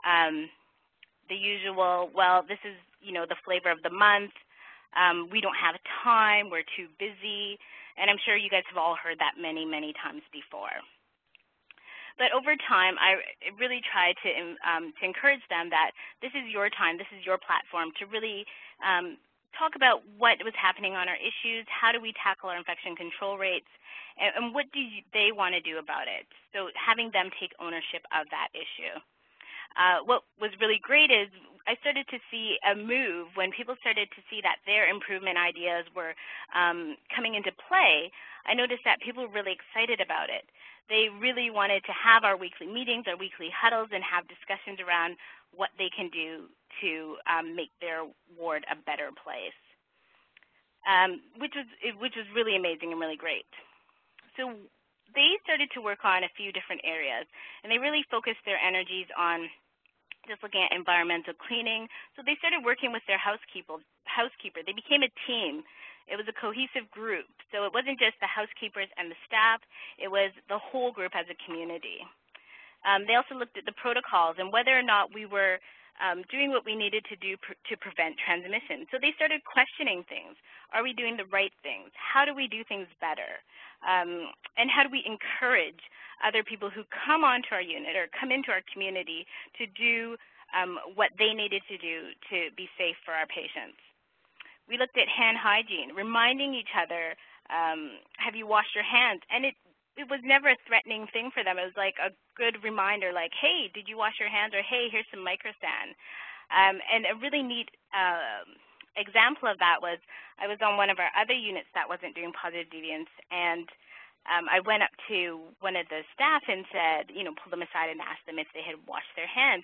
The usual, well, this is, the flavor of the month. We don't have time. We're too busy. And I'm sure you guys have all heard that many, many times before. But over time, I really try to encourage them that this is your time, this is your platform to really talk about what was happening on our issues, how do we tackle our infection control rates, and what do they want to do about it. So having them take ownership of that issue. What was really great is I started to see a move when people started to see that their improvement ideas were coming into play. I noticed that people were really excited about it. They really wanted to have our weekly meetings, our weekly huddles, and have discussions around what they can do to make their ward a better place, which was really amazing and really great. So they started to work on a few different areas, and they really focused their energies on just looking at environmental cleaning. So they started working with their housekeeper. They became a team. It was a cohesive group. So it wasn't just the housekeepers and the staff. It was the whole group as a community. They also looked at the protocols and whether or not we were doing what we needed to do to prevent transmission. So they started questioning things. Are we doing the right things? How do we do things better? And how do we encourage other people who come onto our unit or come into our community to do what they needed to do to be safe for our patients? We looked at hand hygiene, reminding each other, have you washed your hands? And it was never a threatening thing for them. It was like a good reminder, like, hey, did you wash your hands? Or, hey, here's some microsan. And a really neat example of that was I was on one of our other units that wasn't doing positive deviance, and I went up to one of the staff and said, pulled them aside and asked them if they had washed their hands.